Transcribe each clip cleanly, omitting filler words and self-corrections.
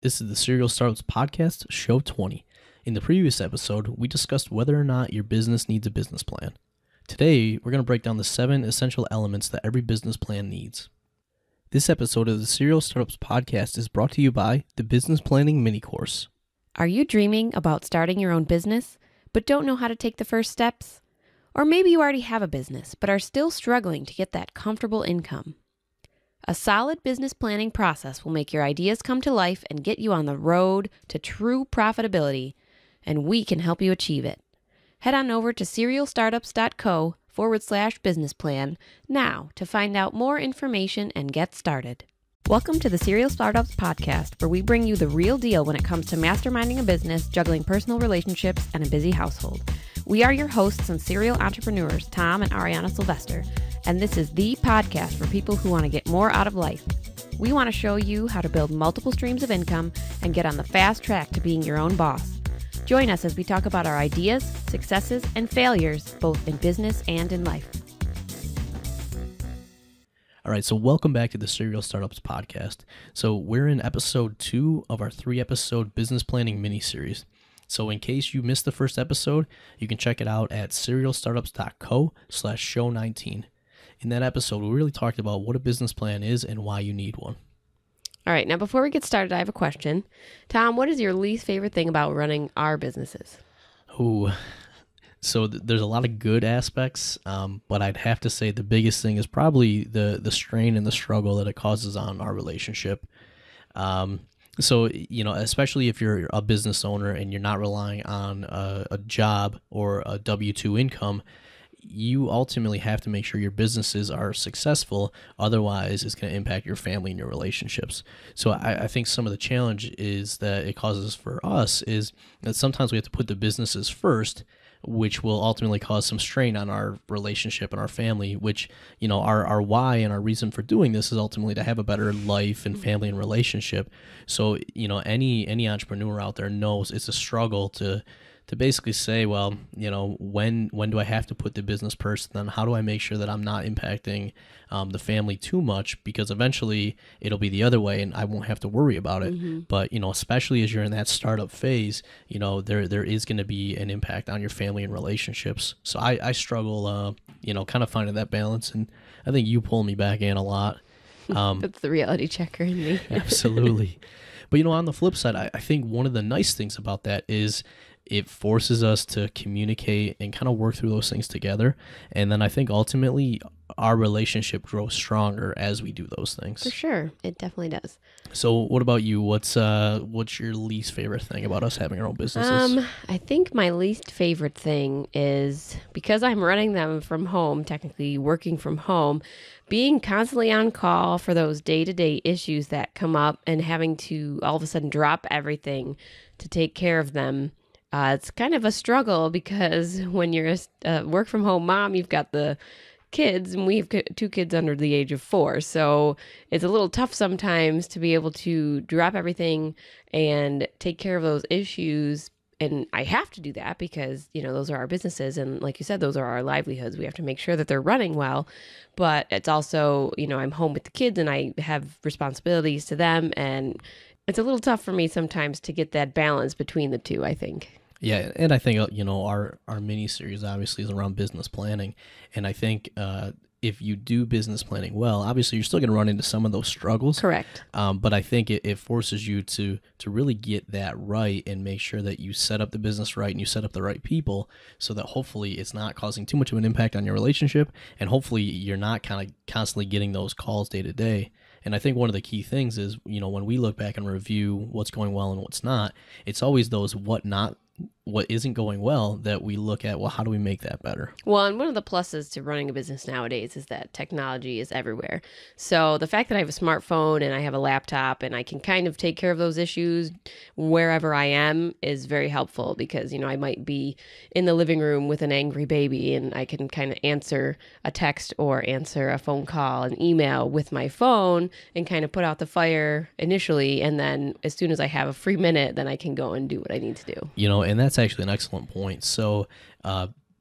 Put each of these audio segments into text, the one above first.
This is the Serial Startups Podcast, Show 20. In the previous episode, we discussed whether or not your business needs a business plan. Today, we're going to break down the 7 essential elements that every business plan needs. This episode of the Serial Startups Podcast is brought to you by the Business Planning Mini Course. Are you dreaming about starting your own business, but don't know how to take the first steps? Or maybe you already have a business, but are still struggling to get that comfortable income. A solid business planning process will make your ideas come to life and get you on the road to true profitability, and we can help you achieve it. Head on over to serialstartups.co/business plan now to find out more information and get started. Welcome to the Serial Startups Podcast, where we bring you the real deal when it comes to masterminding a business, juggling personal relationships, and a busy household. We are your hosts and serial entrepreneurs, Tom and Ariana Sylvester, and this is the podcast for people who want to get more out of life. We want to show you how to build multiple streams of income and get on the fast track to being your own boss. Join us as we talk about our ideas, successes, and failures, both in business and in life. All right, so welcome back to the Serial Startups Podcast. So we're in episode 2 of our 3-episode business planning mini-series. So in case you missed the first episode, you can check it out at serialstartups.co/show19. In that episode, we really talked about what a business plan is and why you need one. All right, now before we get started, I have a question. Tom, what is your least favorite thing about running our businesses? So there's a lot of good aspects, but I'd have to say the biggest thing is probably the strain and the struggle that it causes on our relationship. So, especially if you're a business owner and you're not relying on a job or a W-2 income, you ultimately have to make sure your businesses are successful. Otherwise, it's going to impact your family and your relationships. So I think some of the challenge is that it causes for us is that sometimes we have to put the businesses first, which will ultimately cause some strain on our relationship and our family, which, our why and our reason for doing this is ultimately to have a better life and family and relationship. So, any entrepreneur out there knows it's a struggle to basically say, well, when do I have to put the business first? Then how do I make sure that I'm not impacting the family too much? Because eventually it'll be the other way and I won't have to worry about it. Mm-hmm. But, especially as you're in that startup phase, there is going to be an impact on your family and relationships. So I struggle, kind of finding that balance. And I think you pull me back in a lot. That's the reality checker in me. Absolutely. But, on the flip side, I think one of the nice things about that is it forces us to communicate and kind of work through those things together. And then I think ultimately our relationship grows stronger as we do those things. For sure. It definitely does. So what about you? What's your least favorite thing about us having our own businesses? I think my least favorite thing is because I'm running them from home, technically working from home, being constantly on call for those day-to-day issues that come up and having to all of a sudden drop everything to take care of them. It's kind of a struggle because when you're a work from home mom, you've got the kids, and we've got 2 kids under the age of 4. So it's a little tough sometimes to be able to drop everything and take care of those issues. And I have to do that because, those are our businesses. And like you said, those are our livelihoods. We have to make sure that they're running well. But it's also, I'm home with the kids and I have responsibilities to them. And it's a little tough for me sometimes to get that balance between the two, I think. Yeah, and I think, our mini-series obviously is around business planning. And I think if you do business planning well, obviously you're still going to run into some of those struggles. Correct. But I think it forces you to really get that right and make sure that you set up the business right and you set up the right people so that hopefully it's not causing too much of an impact on your relationship. And hopefully you're not kind of constantly getting those calls day to day. And I think one of the key things is, when we look back and review what's going well and what's not, it's always those what isn't going well that we look at, well, how do we make that better? Well, and one of the pluses to running a business nowadays is that technology is everywhere. So the fact that I have a smartphone and I have a laptop and I can kind of take care of those issues wherever I am is very helpful because, I might be in the living room with an angry baby and I can kind of answer a text or answer a phone call, an email with my phone and kind of put out the fire initially. And then as soon as I have a free minute, then I can go and do what I need to do. And that's actually an excellent point. So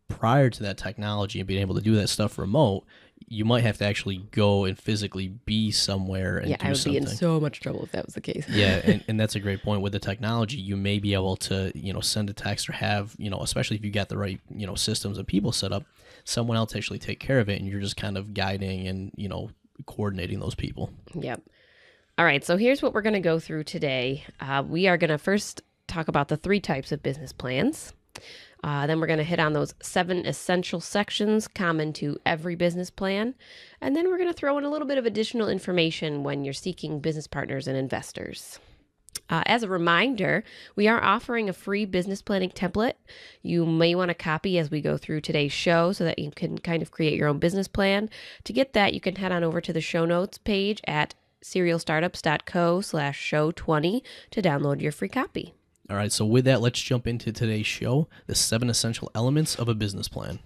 prior to that technology and being able to do that stuff remote, you might have to actually go and physically be somewhere and Yeah, do I would something. be in so much trouble if that was the case. Yeah, and that's a great point. With the technology, you may be able to, send a text or have, especially if you got the right, systems and people set up, someone else actually take care of it, and you're just kind of guiding and, coordinating those people. Yep. All right, so here's what we're going to go through today. We are going to first talk about the 3 types of business plans. Then we're going to hit on those 7 essential sections common to every business plan. And then we're going to throw in a little bit of additional information when you're seeking business partners and investors. As a reminder, we are offering a free business planning template. You may want a copy as we go through today's show so that you can kind of create your own business plan. To get that, you can head on over to the show notes page at serialstartups.co/show20 to download your free copy. All right, so with that, let's jump into today's show, the 7 essential elements of a business plan.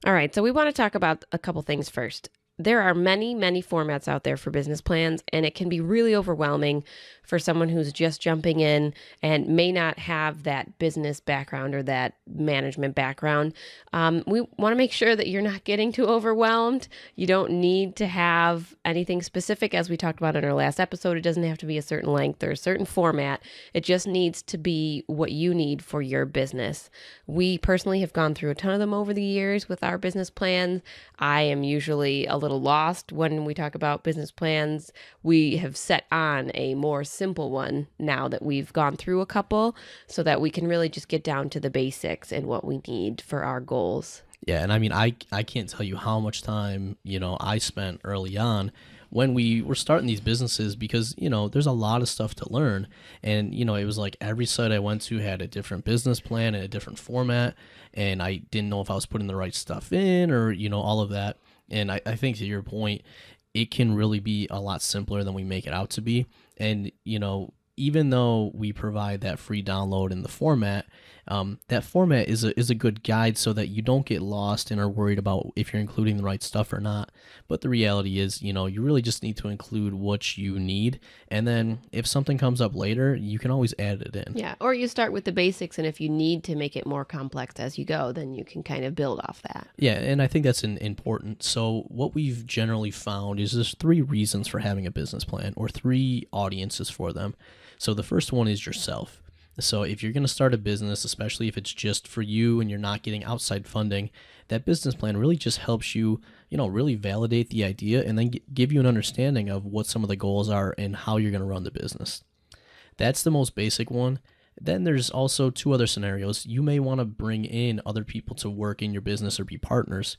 All right, so we want to talk about a couple things first. There are many, many formats out there for business plans, and it can be really overwhelming for someone who's just jumping in and may not have that business background or that management background. We want to make sure that you're not getting too overwhelmed. You don't need to have anything specific, as we talked about in our last episode. It doesn't have to be a certain length or a certain format. It just needs to be what you need for your business. We personally have gone through a ton of them over the years with our business plans. I am usually a little lost when we talk about business plans. We have set on a more simple one now that we've gone through a couple so that we can really just get down to the basics and what we need for our goals. Yeah, and I mean, I can't tell you how much time, I spent early on when we were starting these businesses because, there's a lot of stuff to learn. And, it was like every site I went to had a different business plan and a different format. And I didn't know if I was putting the right stuff in or, all of that. And I think to your point, it can really be a lot simpler than we make it out to be. And, even though we provide that free download in the format, that format is a good guide so that you don't get lost and are worried about if you're including the right stuff or not. But the reality is, you really just need to include what you need. And then if something comes up later, you can always add it in. Yeah, or you start with the basics, and if you need to make it more complex as you go, then you can kind of build off that. Yeah, and I think that's important. So what we've generally found is there's 3 reasons for having a business plan or 3 audiences for them. So the first one is yourself. So if you're going to start a business, especially if it's just for you and you're not getting outside funding, that business plan really just helps you, really validate the idea and then give you an understanding of what some of the goals are and how you're going to run the business. That's the most basic one. Then there's also 2 other scenarios. You may want to bring in other people to work in your business or be partners.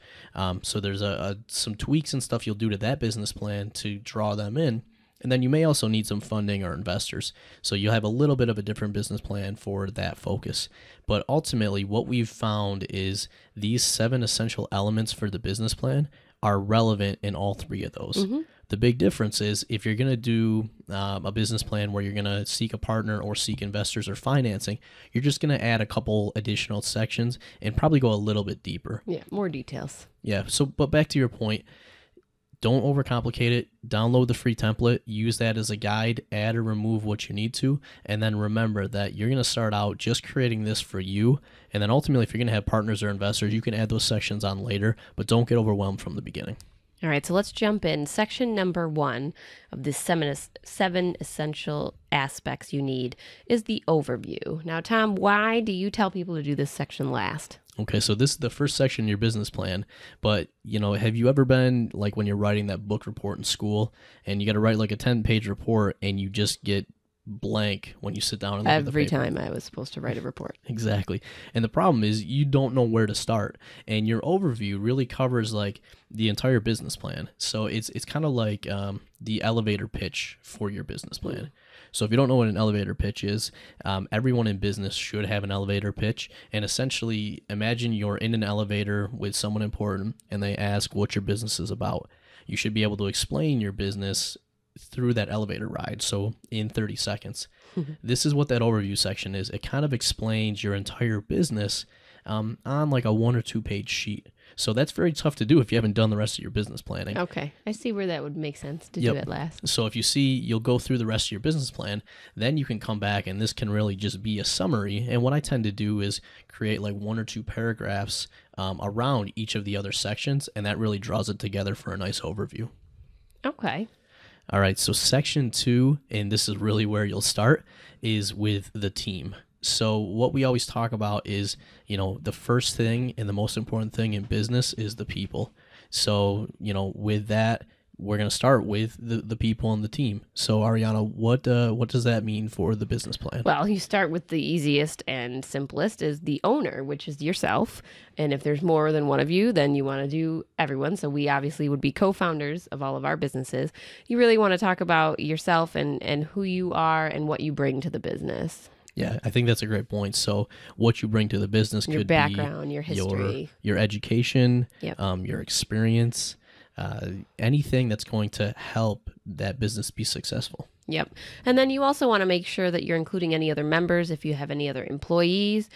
So there's some tweaks and stuff you'll do to that business plan to draw them in. And then you may also need some funding or investors. So you'll have a little bit of a different business plan for that focus. But ultimately, what we've found is these 7 essential elements for the business plan are relevant in all 3 of those. Mm-hmm. The big difference is if you're going to do a business plan where you're going to seek a partner or seek investors or financing, you're just going to add a couple additional sections and probably go a little bit deeper. Yeah, more details. Yeah. So, but back to your point, don't overcomplicate it. Download the free template, use that as a guide, add or remove what you need to, and then remember that you're going to start out just creating this for you, and then ultimately if you're going to have partners or investors, you can add those sections on later, but don't get overwhelmed from the beginning. All right, so let's jump in. Section number 1 of the 7 essential aspects you need is the overview. Now, Tom, why do you tell people to do this section last? Okay, so this is the first section in your business plan, but, have you ever been, like, when you're writing that book report in school, and you got to write, like, a 10-page report, and you just get blank when you sit down and look at the Every paper? time I was supposed to write a report. Exactly. And the problem is you don't know where to start. And your overview really covers like the entire business plan. So it's kind of like the elevator pitch for your business plan. So if you don't know what an elevator pitch is, everyone in business should have an elevator pitch. And essentially imagine you're in an elevator with someone important and they ask what your business is about. You should be able to explain your business through that elevator ride, so in 30 seconds. This is what that overview section is. It kind of explains your entire business on like a 1 or 2 page sheet. So that's very tough to do if you haven't done the rest of your business planning. Okay. I see where that would make sense to Yep. do it last. So if you see, you'll go through the rest of your business plan, then you can come back and this can really just be a summary. And what I tend to do is create like 1 or 2 paragraphs around each of the other sections, and that really draws it together for a nice overview. Okay. All right, so section 2, and this is really where you'll start, is with the team. So what we always talk about is, the first thing and the most important thing in business is the people. So, with that, we're going to start with the people and the team. So Ariana, what does that mean for the business plan? Well, you start with the easiest and simplest is the owner, which is yourself. And if there's more than one of you, then you want to do everyone. So we obviously would be co-founders of all of our businesses. You really want to talk about yourself and who you are and what you bring to the business. Yeah, I think that's a great point. So what you bring to the business Your could background, be your history. your education, Yep. your experience, anything that's going to help that business be successful. Yep. And then you also want to make sure that you're including any other members. If you have any other employees,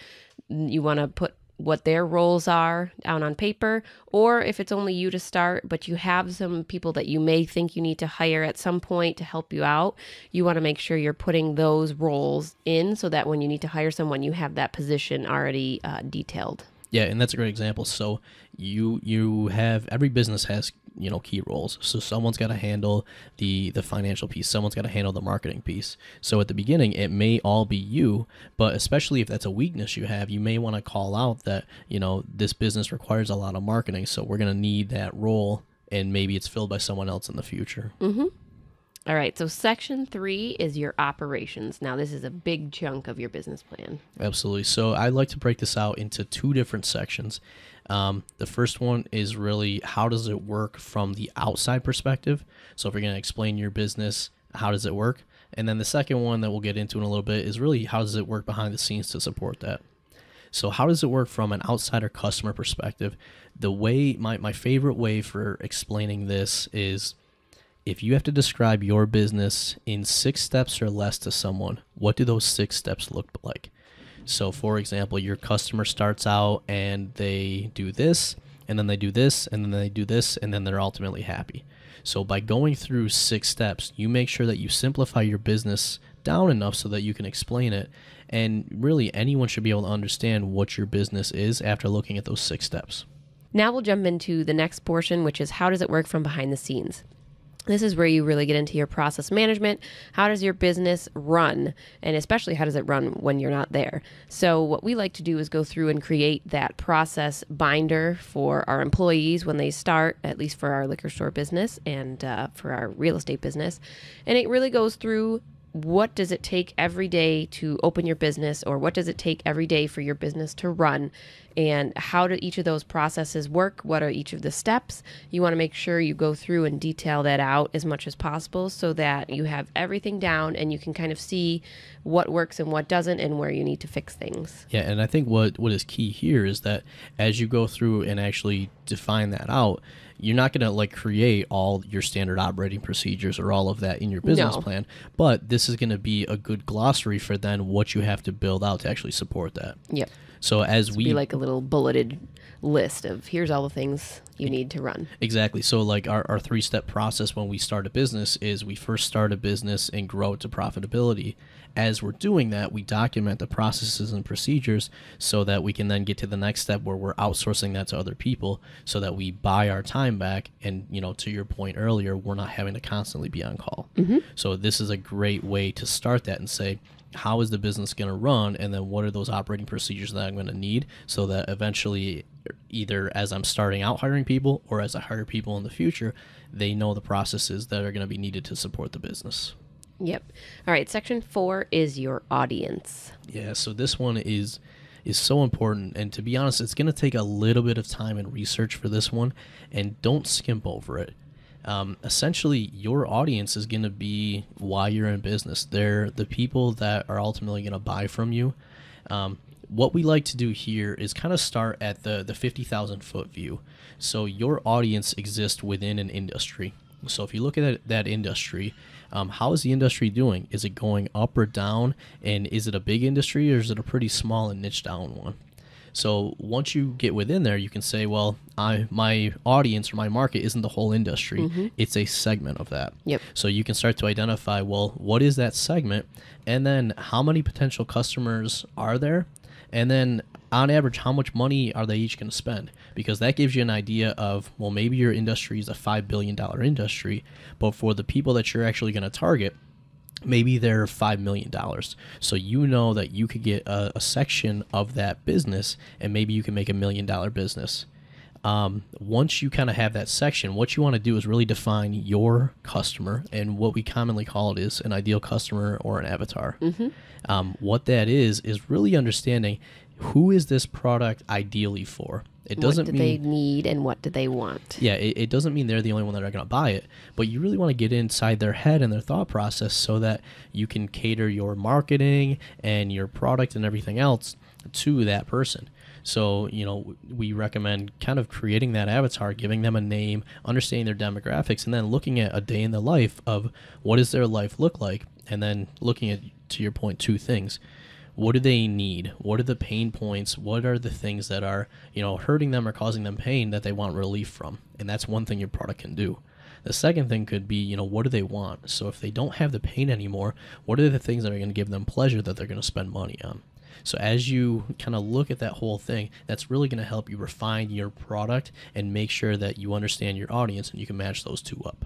you want to put what their roles are down on paper, or if it's only you to start, but you have some people that you may think you need to hire at some point to help you out, you want to make sure you're putting those roles in so that when you need to hire someone, you have that position already detailed. Yeah, and that's a great example. So you have, every business has key roles. So someone's got to handle the financial piece, someone's got to handle the marketing piece. So at the beginning it may all be you, but especially if that's a weakness you have, you may want to call out that this business requires a lot of marketing, so we're going to need that role, and maybe it's filled by someone else in the future. All right, so section 3 is your operations. Now, this is a big chunk of your business plan. Absolutely. So I like to break this out into 2 different sections. The first one is really, how does it work from the outside perspective? So if you're going to explain your business, how does it work? And then the second one that we'll get into in a little bit is really, how does it work behind the scenes to support that? So how does it work from an outsider customer perspective? The way, my favorite way for explaining this is, if you have to describe your business in 6 steps or less to someone, what do those 6 steps look like? So for example, your customer starts out and they do this, and then they do this, and then they do this, and then they're ultimately happy. So by going through 6 steps, you make sure that you simplify your business down enough so that you can explain it. And really, anyone should be able to understand what your business is after looking at those 6 steps. Now we'll jump into the next portion, which is how does it work from behind the scenes? This is where you really get into your process management. How does your business run? And especially, how does it run when you're not there? So what we like to do is go through and create that process binder for our employees when they start, at least for our liquor store business and for our real estate business. And it really goes through, what does it take every day to open your business, or what does it take every day for your business to run, and how do each of those processes work? What are each of the steps? You want to make sure you go through and detail that out as much as possible so that you have everything down and you can kind of see what works and what doesn't and where you need to fix things. Yeah, and I think what is key here is that as you go through and actually define that out, you're not going to create all your standard operating procedures or all of that in your business plan, but this is going to be a good glossary for then what you have to build out to actually support that. Yep. So as we be like a little bulleted list of here's all the things you need to run. Exactly. So like our 3-step process when we start a business is, we first start a business and grow it to profitability. As we're doing that, we document the processes and procedures so that we can then get to the next step where we're outsourcing that to other people so that we buy our time back. And, to your point earlier, we're not having to constantly be on call. Mm-hmm. So this is a great way to start that and say, how is the business going to run? And then what are those operating procedures that I'm going to need so that eventually, either as I'm starting out hiring people or as I hire people in the future, they know the processes that are going to be needed to support the business. Yep. All right. Section 4 is your audience. Yeah. So this one is so important. And to be honest, it's going to take a little bit of time and research for this one, and don't skimp over it. Essentially, your audience is going to be why you're in business. They're the people that are ultimately going to buy from you. What we like to do here is kind of start at the 50,000 foot view. So your audience exists within an industry. So if you look at that industry, how is the industry doing? Is it going up or down? And is it a big industry, or is it a pretty small and niche down one? So once you get within there, you can say, well, my audience or my market isn't the whole industry. It's a segment of that. Yep. So you can start to identify, well, what is that segment? And then how many potential customers are there? And then on average, how much money are they each going to spend? Because that gives you an idea of, well, maybe your industry is a $5 billion industry, but for the people that you're actually going to target, maybe they're $5 million. So you know that you could get a section of that business, and maybe you can make $1 million business. Once you kind of have that section, what you want to do is really define your customer, and what we commonly call it is an ideal customer or an avatar. What that is really understanding who is this product ideally for. It doesn't what do they need and what do they want? Yeah, it doesn't mean they're the only one that are going to buy it, but you really want to get inside their head and their thought process so that you can cater your marketing and your product and everything else to that person. So, we recommend kind of creating that avatar, giving them a name, understanding their demographics, and then looking at a day in the life of what does their life look like, and then looking at, to your point, two things. What do they need? What are the pain points? What are the things that are, hurting them or causing them pain that they want relief from? And that's one thing your product can do. The second thing could be, what do they want? So if they don't have the pain anymore, what are the things that are going to give them pleasure that they're going to spend money on? So as you kind of look at that whole thing, that's really going to help you refine your product and make sure that you understand your audience and you can match those two up.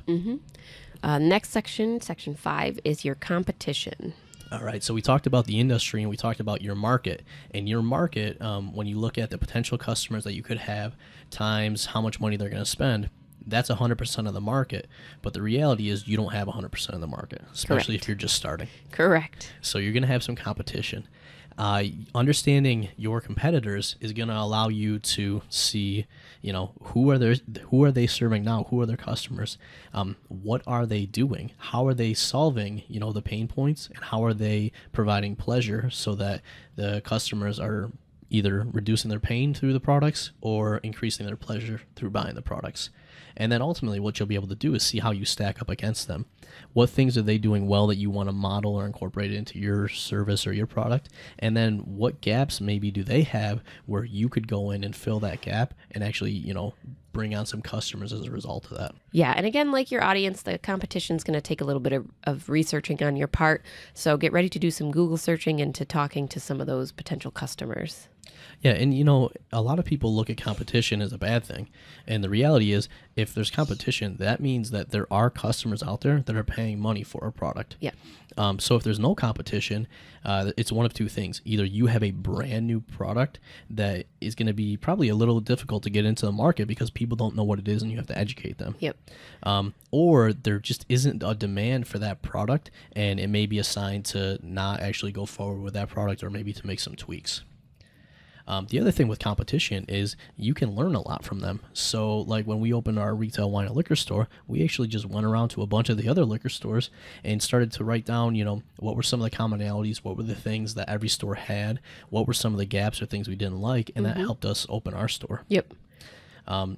Next section, section 5, is your competition. All right, so we talked about the industry and we talked about your market. And your market, when you look at the potential customers that you could have times how much money they're going to spend, that's 100% of the market. But the reality is you don't have 100% of the market, especially if you're just starting. Correct. So you're going to have some competition. Understanding your competitors is going to allow you to see, who are they serving now? Who are their customers? What are they doing? How are they solving, the pain points, and how are they providing pleasure so that the customers are either reducing their pain through the products or increasing their pleasure through buying the products. And then ultimately what you'll be able to do is see how you stack up against them. What things are they doing well that you want to model or incorporate into your service or your product? And then what gaps maybe do they have where you could go in and fill that gap and actually, bring on some customers as a result of that. Yeah. And again, like your audience, the competition is going to take a little bit of researching on your part. So get ready to do some Google searching into talking to some of those potential customers. Yeah, and a lot of people look at competition as a bad thing. And the reality is, if there's competition, that means that there are customers out there that are paying money for a product. Yeah. So if there's no competition, it's one of two things. Either you have a brand new product that is going to be probably a little difficult to get into the market because people don't know what it is and you have to educate them. Yep. Or there just isn't a demand for that product and it may be a sign to not actually go forward with that product or maybe to make some tweaks. The other thing with competition is you can learn a lot from them. So like when we opened our retail wine and liquor store, we actually just went around to a bunch of the other liquor stores and started to write down, what were some of the commonalities, what were the things that every store had, what were some of the gaps or things we didn't like, and that helped us open our store. Yep.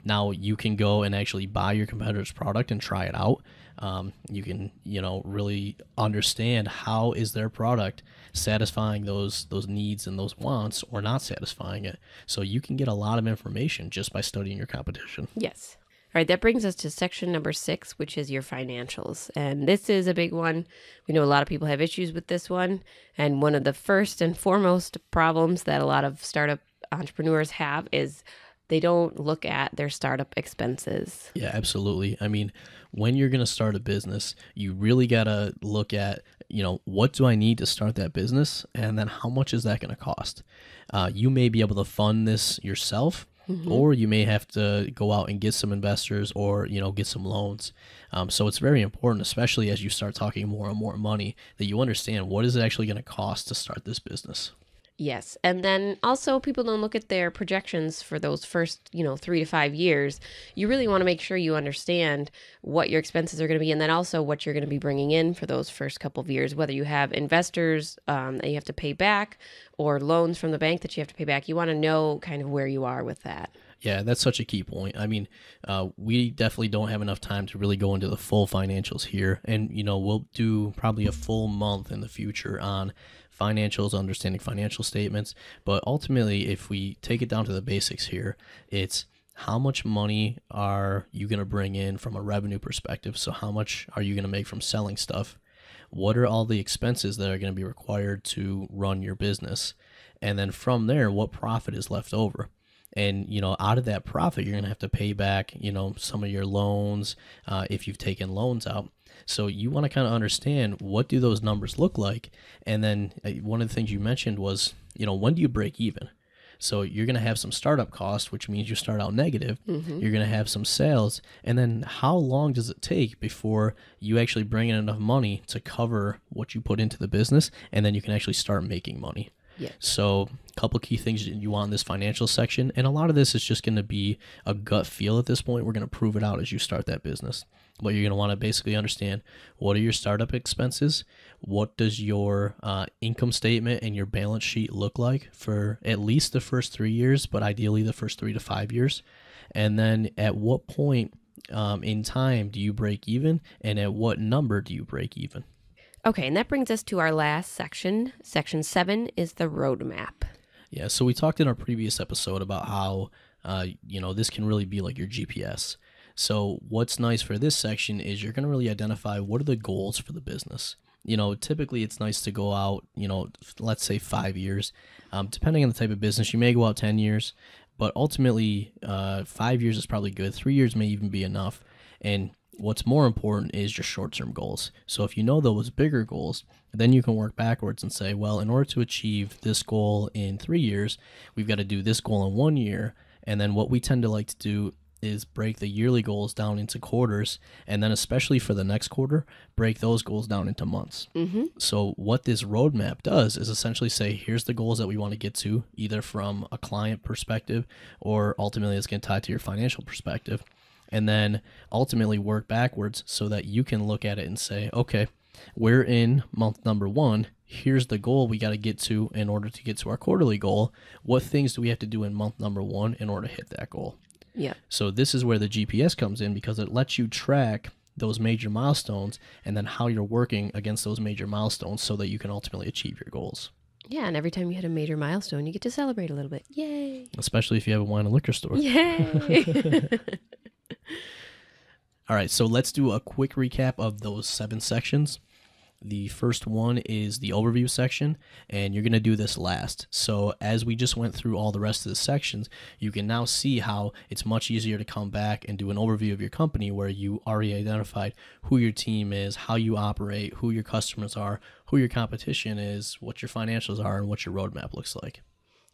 Now you can go and actually buy your competitor's product and try it out. You can, really understand how is their product satisfying those needs and those wants or not satisfying it. So you can get a lot of information just by studying your competition. Yes. All right, that brings us to section number 6, which is your financials. And this is a big one. We know a lot of people have issues with this one. And one of the first and foremost problems that a lot of startup entrepreneurs have is they don't look at their startup expenses. Yeah, absolutely. I mean, when you're going to start a business, you really got to look at, what do I need to start that business? And then how much is that going to cost? You may be able to fund this yourself, or you may have to go out and get some investors or, get some loans. So it's very important, especially as you start talking more and more money, that you understand what is it actually going to cost to start this business. Yes. And then also people don't look at their projections for those first, 3 to 5 years. You really want to make sure you understand what your expenses are going to be and then also what you're going to be bringing in for those first couple of years, whether you have investors that you have to pay back or loans from the bank that you have to pay back. You want to know kind of where you are with that. Yeah, that's such a key point. I mean, we definitely don't have enough time to really go into the full financials here. And, we'll do probably a full month in the future on financials, understanding financial statements. But ultimately, if we take it down to the basics here, it's how much money are you going to bring in from a revenue perspective? So how much are you going to make from selling stuff? What are all the expenses that are going to be required to run your business? And then from there, what profit is left over? And, out of that profit, you're going to have to pay back, some of your loans if you've taken loans out. So you want to kind of understand, what do those numbers look like? And then one of the things you mentioned was, when do you break even? So you're going to have some startup costs, which means you start out negative. Mm-hmm. You're going to have some sales. And then how long does it take before you actually bring in enough money to cover what you put into the business? And then you can actually start making money. Yeah. So a couple key things you want in this financial section. And a lot of this is just going to be a gut feel at this point. We're going to prove it out as you start that business. But you're going to want to basically understand, what are your startup expenses? What does your income statement and your balance sheet look like for at least the first 3 years, but ideally the first 3 to 5 years? And then at what point in time do you break even? And at what number do you break even? Okay, and that brings us to our last section. Section 7 is the roadmap. Yeah, so we talked in our previous episode about how, this can really be like your GPS. So what's nice for this section is you're going to really identify, what are the goals for the business. Typically it's nice to go out, let's say 5 years. Depending on the type of business, you may go out 10 years, but ultimately 5 years is probably good. 3 years may even be enough. And what's more important is your short-term goals. So if you know those bigger goals, then you can work backwards and say, well, in order to achieve this goal in 3 years, we've got to do this goal in 1 year. And then what we tend to like to do is break the yearly goals down into quarters, and then especially for the next quarter, break those goals down into months. Mm-hmm. So what this roadmap does is essentially say, here's the goals that we want to get to, either from a client perspective or ultimately it's going to tie to your financial perspective. And then ultimately work backwards so that you can look at it and say, okay, we're in month number 1. Here's the goal we got to get to in order to get to our quarterly goal. What things do we have to do in month number 1 in order to hit that goal? Yeah. So this is where the GPS comes in, because it lets you track those major milestones and then how you're working against those major milestones so that you can ultimately achieve your goals. Yeah, and every time you hit a major milestone, you get to celebrate a little bit. Yay! Especially if you have a wine and liquor store. Yay! All right, so let's do a quick recap of those 7 sections. The first one is the overview section, and you're going to do this last. So as we just went through all the rest of the sections, you can now see how it's much easier to come back and do an overview of your company where you already identified who your team is, how you operate, who your customers are, who your competition is, what your financials are, and what your roadmap looks like.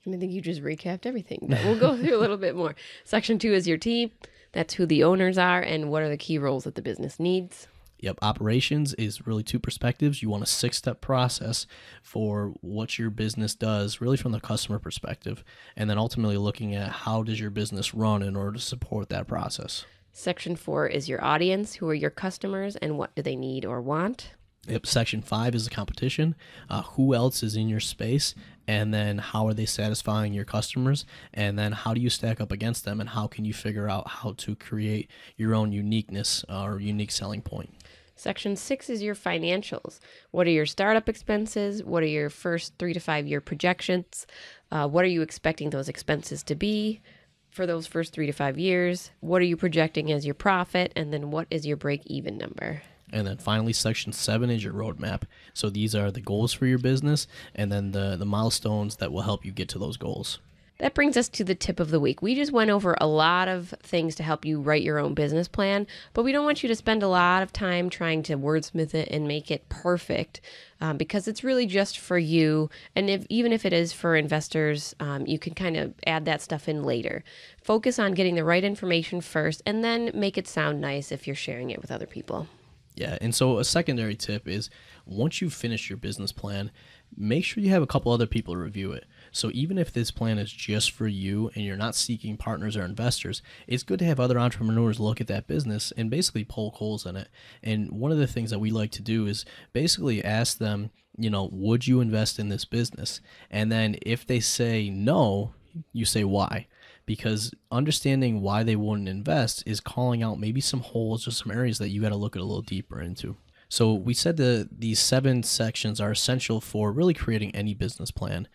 I think you just recapped everything, but we'll go through a little bit more. Section 2 is your team. That's who the owners are and what are the key roles that the business needs. Yep, operations is really 2 perspectives. You want a 6-step process for what your business does, really from the customer perspective, and then ultimately looking at how does your business run in order to support that process. Section 4 is your audience. Who are your customers and what do they need or want? Yep, section 5 is the competition. Who else is in your space? And then how are they satisfying your customers? And then how do you stack up against them? And how can you figure out how to create your own uniqueness or unique selling point? Section 6 is your financials. What are your startup expenses? What are your first 3 to 5 year projections? What are you expecting those expenses to be for those first 3 to 5 years? What are you projecting as your profit? And then what is your break-even number? And then finally, section 7 is your roadmap. So these are the goals for your business and then the milestones that will help you get to those goals. That brings us to the tip of the week. We just went over a lot of things to help you write your own business plan, but we don't want you to spend a lot of time trying to wordsmith it and make it perfect because it's really just for you. And even if it is for investors, you can kind of add that stuff in later. Focus on getting the right information first and then make it sound nice if you're sharing it with other people. Yeah, and so a secondary tip is once you finish your business plan, make sure you have a couple other people review it. So even if this plan is just for you and you're not seeking partners or investors, it's good to have other entrepreneurs look at that business and basically poke holes in it. And one of the things that we like to do is basically ask them, would you invest in this business? And then if they say no, you say why. Because understanding why they wouldn't invest is calling out maybe some holes or some areas that you got to look at a little deeper into. So we said that these 7 sections are essential for really creating any business plan,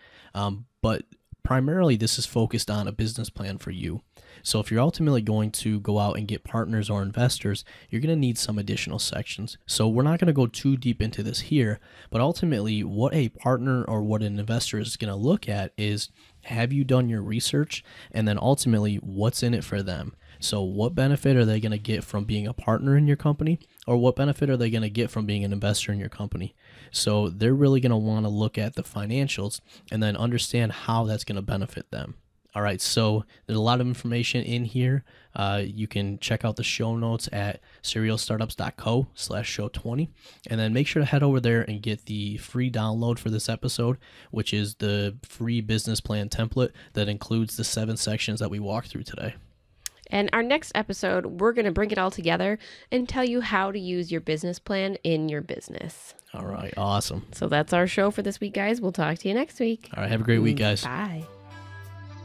but primarily this is focused on a business plan for you. So if you're ultimately going to go out and get partners or investors, you're going to need some additional sections. So we're not going to go too deep into this here, but ultimately what a partner or what an investor is going to look at is, have you done your research? And then ultimately, what's in it for them? So what benefit are they going to get from being a partner in your company, or what benefit are they going to get from being an investor in your company? So they're really going to want to look at the financials and then understand how that's going to benefit them. All right, so there's a lot of information in here. You can check out the show notes at serialstartups.co/show20, and then make sure to head over there and get the free download for this episode, which is the free business plan template that includes the 7 sections that we walked through today. And our next episode, we're going to bring it all together and tell you how to use your business plan in your business. All right, awesome. So that's our show for this week, guys. We'll talk to you next week. All right, have a great week, guys. Bye.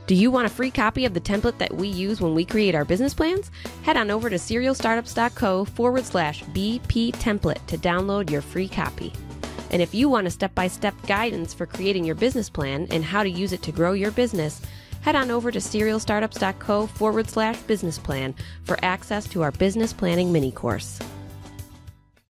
Do you want a free copy of the template that we use when we create our business plans? Head on over to serialstartups.co/BP template to download your free copy. And if you want a step-by-step guidance for creating your business plan and how to use it to grow your business, head on over to serialstartups.co/business plan for access to our business planning mini course.